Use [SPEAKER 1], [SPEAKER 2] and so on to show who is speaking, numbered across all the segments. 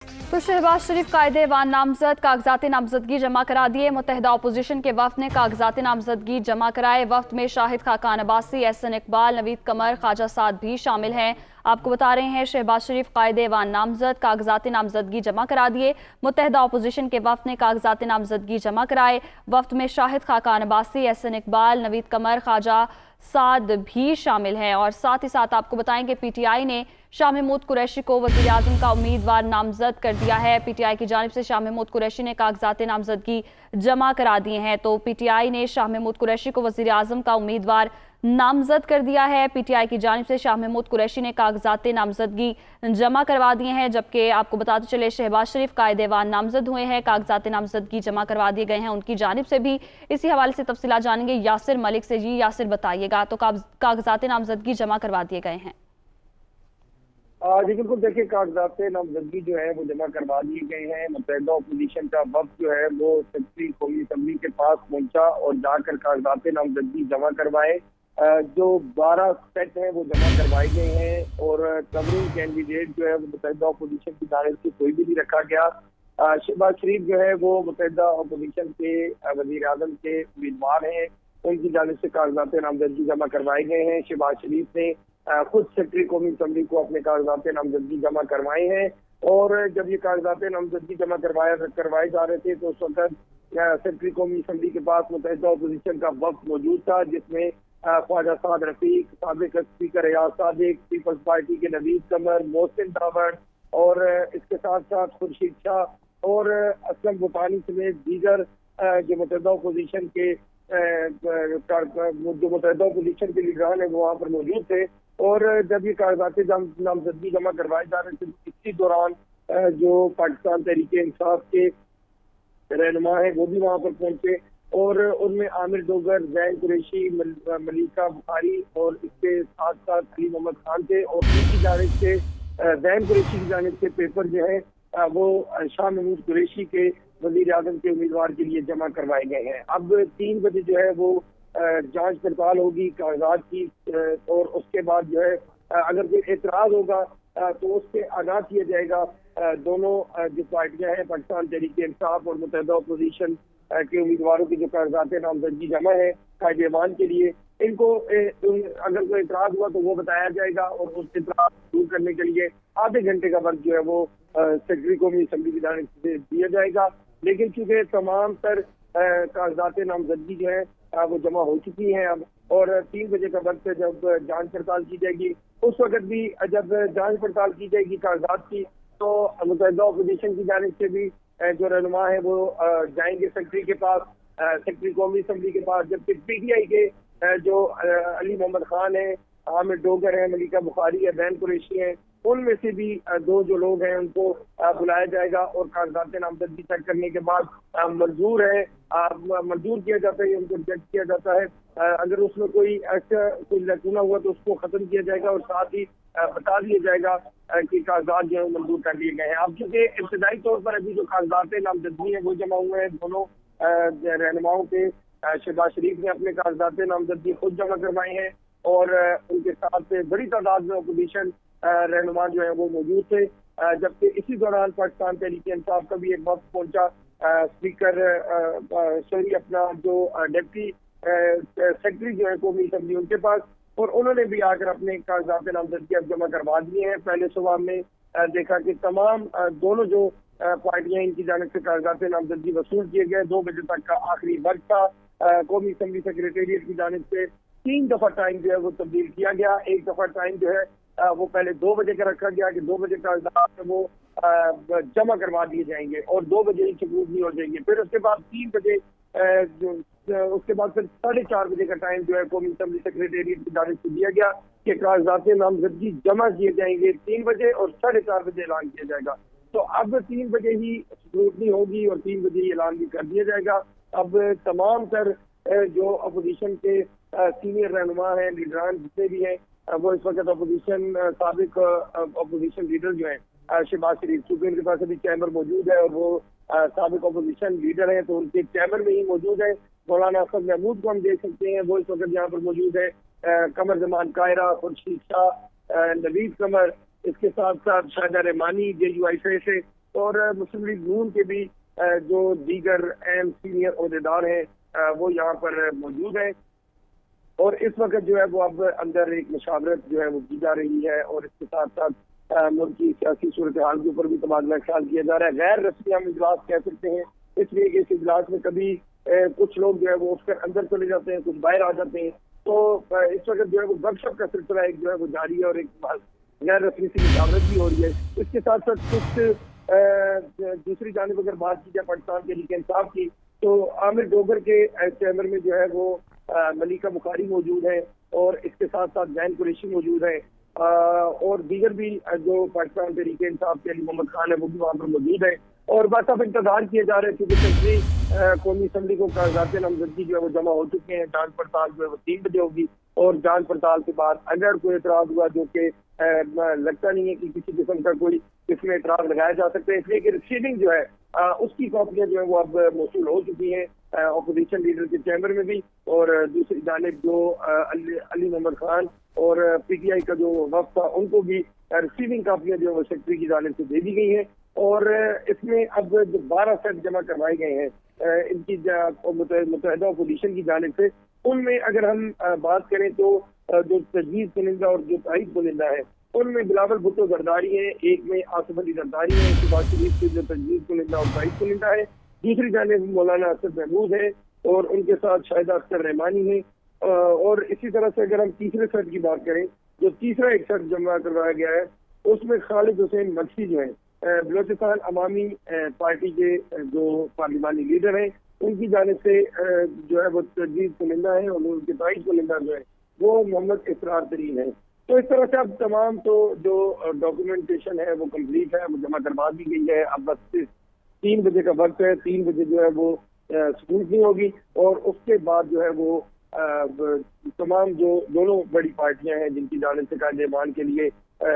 [SPEAKER 1] तो शहबाज शरीफ कायदे वान नामजद कागजात नामजदगी जमा करा दिए। मुत्तहिदा अपोजिशन के वफ्द ने कागजात नामजदगी जमा कराए। वफ्द में शाहिद खाकान अब्बासी, एहसन इकबाल, नवीद कमर, ख्वाजा साद भी शामिल हैं। आपको बता रहे हैं शहबाज शरीफ कायदे वान नामजद कागजात नामजदगी जमा करा दिए। मुत्तहिदा अपोजिशन के वफ्द ने कागजात नामजदगी जमा कराए। वफ्द में शाहिद खाकान अब्बासी, एहसन इकबाल, नवीद कमर, ख्वाजा साद भी शामिल हैं। और साथ ही साथ आपको बताएं कि पीटीआई ने शाह महमूद कुरैशी को वज़ीर आज़म का उम्मीदवार नामजद कर दिया है। पीटीआई की जानिब से शाह महमूद कुरैशी ने कागजात नामजदगी जमा करा दिए हैं। तो पीटीआई ने शाह महमूद कुरैशी को वज़ीर आज़म का उम्मीदवार नामजद कर दिया है। पीटीआई की जानिब से शाह महमूद कुरैशी ने कागजात नामजदगी जमा करवा दिए हैं। जबकि आपको बताते चले शहबाज शरीफ कायदे वान नामजद हुए हैं, कागजात नामजदगी जमा करवा दिए गए हैं उनकी जानिब से भी। इसी हवाले से तफसीलात जानेंगे यासिर मलिक से। जी यासिर बताइएगा, तो कागजात नामजदगी जमा करवा दिए गए हैं?
[SPEAKER 2] जी बिल्कुल, देखिए कागजात नामजदगी जो है वो जमा करवा दिए गए हैं। मुत्तहिदा अपोजिशन का वक्त जो है वो सेक्रेटरी कौमी असम्बली के पास पहुंचा और जाकर कागजात नामजदगी जमा करवाए। जो 12 सेट हैं वो जमा करवाए गए हैं और कवरिंग कैंडिडेट जो है वो मुत्तहिदा अपोजिशन की जानिब से कोई भी नहीं रखा गया। शहबाज शरीफ जो है वो मुत्तहिदा अपोजिशन के वज़ीर आज़म के उम्मीदवार हैं, उनकी जानिब से कागजात नामजदगी जमा करवाए गए हैं। शहबाज शरीफ ने खुद सेक्रेटरी कौमी असम्बली को अपने कागजात नामजदगी जमा करवाए हैं। और जब ये कागजात नामजदगी जमा करवाए जा रहे थे तो उस वक्त सेक्रेटरी कौमी असम्बली के पास मुत्तहिदा अपोजिशन का वक्त मौजूद था, जिसमें ख्वाजा साद रफीक, साबिक स्पीकर एयाज सादिक, पीपल्स पार्टी के नवीद कमर, मोहसिन दावड़ और इसके साथ साथ खुर्शीद शाह और असलम भूटानी समेत दीगर जो मुत्तहिदा अपोजिशन के के लीडरान है वो वहाँ पर मौजूद थे। और जब ये कागजात नामजदगी जमा करवाए जा रहे थे इसी दौरान जो पाकिस्तान तहरीक इंसाफ के रहनुमा है वो भी वहाँ पर पहुंचे और उनमें आमिर डोगर, जैन कुरैशी, मलिका बुखारी और इसके साथ साथ अली मोहम्मद खान थे। और उनकी जानिब से जैन कुरैशी की जानिब से पेपर जो है वो शाह महमूद कुरैशी के वज़ीर आज़म के उम्मीदवार के लिए जमा करवाए गए हैं। अब 3 बजे जो है वो जांच पड़ताल होगी कागजात की और उसके बाद जो है अगर कोई एतराज होगा तो उससे आगाह किया जाएगा। दोनों जो पार्टियां हैं पाकिस्तान तहरीक इंसाफ और मुत्तहिदा अपोजिशन के उम्मीदवारों की जो कागजात नामजदगी जमा है कायदे वान के लिए, इनको अगर कोई एतराज हुआ तो वो बताया जाएगा और उस एतराज दूर करने के लिए आधे घंटे का वक्त जो है वो सेक्रेटरी कौमी असम्बली की जानिब से दिया जाएगा। लेकिन चूंकि तमाम तर कागजात नामजदगी जो है वो जमा हो चुकी हैं अब, और 3 बजे का वक्त जब जांच पड़ताल की जाएगी उस वक्त भी जब जांच पड़ताल की जाएगी कागजात की तो मुत्तहिदा अपोजिशन की जानिब से भी जो रहनुमा है वो जाएंगे सेक्रेटरी के पास, सेक्रेटरी कौमी असम्बली के पास। जबकि पीटीआई के जो अली मोहम्मद खान है, आमिर डोगर है, मलिका बुखारी है, जैन कुरैशी है, उनमें से भी 2 जो लोग हैं उनको बुलाया जाएगा और कागजात नामजदगी चेक करने के बाद मंजूर किया जाता है, उनको रिजेक्ट किया जाता है। अगर उसमें कोई लैकुना हुआ तो उसको खत्म किया जाएगा और साथ ही बता दिया जाएगा कि कागजात जो है मंजूर कर लिए गए हैं। अब चूंकि इब्तदाई तौर पर अभी जो कागजात नामजदगी है वो जमा हुए हैं दोनों रहनुमाओं के, शहबाज शरीफ ने अपने कागजात नामजदगी खुद जमा करवाए हैं और उनके साथ बड़ी तादाद में अपोजिशन रहनुमा जो है वो मौजूद थे। जबकि इसी दौरान पाकिस्तान तहरीक इंसाफ का भी एक वक्त पहुंचा, स्पीकर अपना जो डिप्टी सेक्रेटरी जो है कौमी असम्बली उनके पास, और उन्होंने भी आकर अपने कागजात नामजदगी अब जमा करवा दिए हैं। पहले सुबह में देखा कि तमाम दोनों जो पार्टियां इनकी जानिब से कागजात नामजदगी वसूल किए गए। 2 बजे तक का आखिरी वक्त था। कौमी असम्बली सेक्रेटेरिएट की जानिब से 3 दफा टाइम जो है वो तब्दील किया गया। एक दफा टाइम जो है वो पहले 2 बजे का रखा गया कि 2 बजे कागजात वो जमा करवा दिए जाएंगे और 2 बजे ही सबूत नहीं हो जाएंगे। फिर उसके बाद 3 बजे उसके बाद फिर 4:30 बजे का टाइम जो है कौमी असम्बली सेक्रेटेरिएट की जानिब से दिया गया कि कागजात नामजदगी जमा किए जाएंगे 3 बजे और 4:30 बजे ऐलान किया जाएगा। तो अब 3 बजे ही स्क्रूटनी होगी और 3 बजे ही ऐलान भी कर दिया जाएगा। अब तमाम तर जो अपोजिशन के सीनियर रहनुमा हैं, लीडरान जितने भी हैं, वो इस वक्त अपोजिशन साबिक अपोजिशन लीडर जो है शहबाज शरीफ, चूंकि उनके पास अभी चैम्बर मौजूद है और वो साबिक अपोजिशन लीडर है तो उनके चैम्बर में ही मौजूद है। मौलाना असद महमूद को हम देख सकते हैं, वो इस वक्त यहाँ पर मौजूद है। कमर जमान कायरा, खुर्शीद शाह, नवीद कमर, इसके साथ साथ शाहिदा रहमानी JUI से اور مسلم لیگ نون کے بھی جو دیگر اہم سینئر عہدیدار ہیں وہ یہاں پر موجود ہیں، اور اس وقت جو ہے وہ اب اندر ایک مشاورت جو ہے وہ کی جا رہی ہے، اور اس کے ساتھ ساتھ ملک کی سیاسی صورتحال کے اوپر بھی تبادلہ خیال کیا جا رہا ہے۔ غیر رسمی ہم اجلاس کہہ سکتے ہیں، اس لیے کہ اس اجلاس میں کبھی کچھ لوگ جو ہے وہ اس کے اندر چلے جاتے ہیں، کچھ باہر آ جاتے ہیں، تو اس وقت جو ہے وہ گپ شپ کا سلسلہ ایک جو ہے وہ جاری ہے، اور ایک غیر رسمی سی مشاورت بھی ہو رہی ہے۔ اس کے ساتھ ساتھ کچھ دوسری جانب اگر بات کی جائے پاکستان تحریک انصاف کی، تو عامر ڈوگر کے چیمبر میں جو ہے وہ ملیکہ بخاری موجود ہے، اور اس کے ساتھ ساتھ زین قریشی موجود ہے، اور دیگر بھی جو پاکستان تحریک انصاف کے علی محمد خان ہے وہ بھی وہاں پر موجود ہے، اور بس اب انتظار کیے جا رہے تھے کہ سنٹری قومی اسمبلی کو کاغذات نامزدگی جو ہے وہ جمع ہو چکے ہیں۔ جانچ پڑتال جو ہے وہ 3 بجے ہوگی، اور جانچ پڑتال کے بعد اگر کوئی اعتراض ہوا، جو کہ لگتا نہیں ہے کہ کسی قسم کا کوئی اس میں اعتراض لگایا جا سکتا ہے، اس لیے کہ ریسیونگ جو ہے اس کی کاپیاں جو ہے وہ اب موصول ہو چکی ہیں اپوزیشن لیڈر کے چیمبر میں بھی، اور دوسری جانب جو علی محمد خان اور پی ٹی آئی کا جو وفد تھا ان کو بھی ریسیونگ کاپیاں جو ہے وہ سیکرٹری کی جانب سے دے دی گئی ہیں، اور اس میں اب جو 12 سیٹ جمع کروائے گئے ہیں ان کی متحدہ اپوزیشن کی جانب سے، ان میں اگر ہم بات کریں تو جو تجویز کنندہ اور جو تائید کنندہ ہے ان میں بلاول بھٹو زرداری ہیں، ایک میں آصف علی زرداری ہیں، شہباز شریف کے جو تجویز کنندہ اور تائید کنندہ ہے، دوسری جانب مولانا اسد محمود ہے، اور ان کے ساتھ شاہدہ اختر رحمانی ہے، اور اسی طرح سے اگر ہم تیسرے سیٹ کی بات کریں، جو تیسرا ایک سیٹ جمع کروایا گیا ہے اس میں خالد حسین مکسی جو ہیں بلوچستان عوامی پارٹی کے جو پارلیمانی لیڈر ہیں ان کی جانب سے جو ہے وہ تجویز کنندہ ہیں، اور ان کے تائید کنندہ جو ہے وہ محمد اسرار ترین ہے۔ تو اس طرح سے اب تمام تو جو ڈاکومنٹیشن ہے وہ کمپلیٹ ہے، وہ جمع کروا دی گئی ہے، اب بس 3 بجے کا وقت ہے، 3 بجے جو ہے وہ اسکروٹنی ہوگی، اور اس کے بعد جو ہے وہ تمام جو دونوں بڑی پارٹیاں ہیں جن کی جانب سے قائد ایوان کے لیے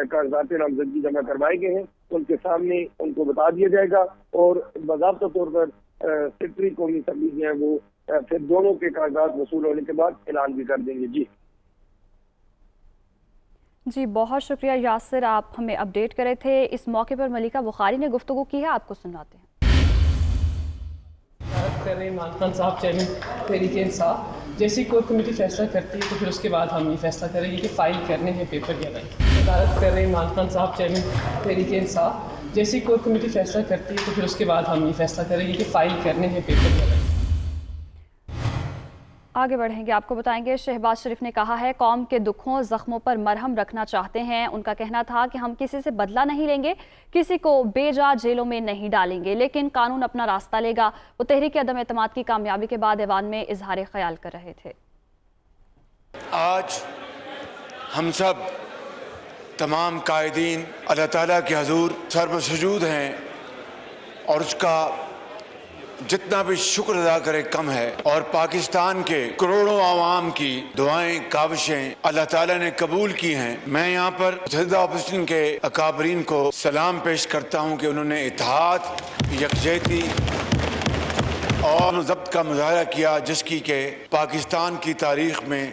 [SPEAKER 2] کاغذات نامزدگی جمع کروائے گئے ہیں ان کے سامنے ان کو بتا دیا جائے گا، اور باضابطہ طور پر سیکرٹری قومی اسمبلی جو ہے وہ پھر دونوں کے کاغذات وصول ہونے کے بعد اعلان بھی کر دیں گے۔
[SPEAKER 1] جی بہت شکریہ یاسر، آپ ہمیں اپڈیٹ کرے تھے۔ اس موقع پر ملیکہ بخاری نے گفتگو کی ہے، آپ کو سناتے ہیں۔
[SPEAKER 3] کر رہے ہیں عمران خان صاحب چیئرمین تحریک انصاف، جیسی کوئی کمیٹی فیصلہ کرتی ہے تو پھر اس کے بعد ہم یہ فیصلہ کریں گے کہ فائل کرنے ہیں پیپر یا نہیں۔ وزارت کر رہے ہیں عمران خان صاحب چیئرمین تحریک انصاف، جیسی کوئی کمیٹی فیصلہ کرتی ہے تو پھر اس کے بعد ہم یہ فیصلہ کریں گے کہ فائل کرنے ہیں پیپر یا نہیں۔
[SPEAKER 1] آگے بڑھیں گے، آپ کو بتائیں گے شہباز شریف نے کہا ہے قوم کے دکھوں زخموں پر مرہم رکھنا چاہتے ہیں۔ ان کا کہنا تھا کہ ہم کسی سے بدلہ نہیں لیں گے، کسی کو بے جا جیلوں میں نہیں ڈالیں گے، لیکن قانون اپنا راستہ لے گا۔ وہ تحریک عدم اعتماد کی کامیابی کے بعد ایوان میں اظہار خیال کر رہے تھے۔
[SPEAKER 4] آج ہم سب تمام قائدین اللہ تعالیٰ کے حضور سر بسجود ہیں، اور اس کا جتنا بھی شکر ادا کرے کم ہے، اور پاکستان کے کروڑوں عوام کی دعائیں کاوشیں اللہ تعالیٰ نے قبول کی ہیں۔ میں یہاں پر متحدہ اپوزیشن کے اکابرین کو سلام پیش کرتا ہوں کہ انہوں نے اتحاد، یکجہتی اور ضبط کا مظاہرہ کیا، جس کی کہ پاکستان کی تاریخ میں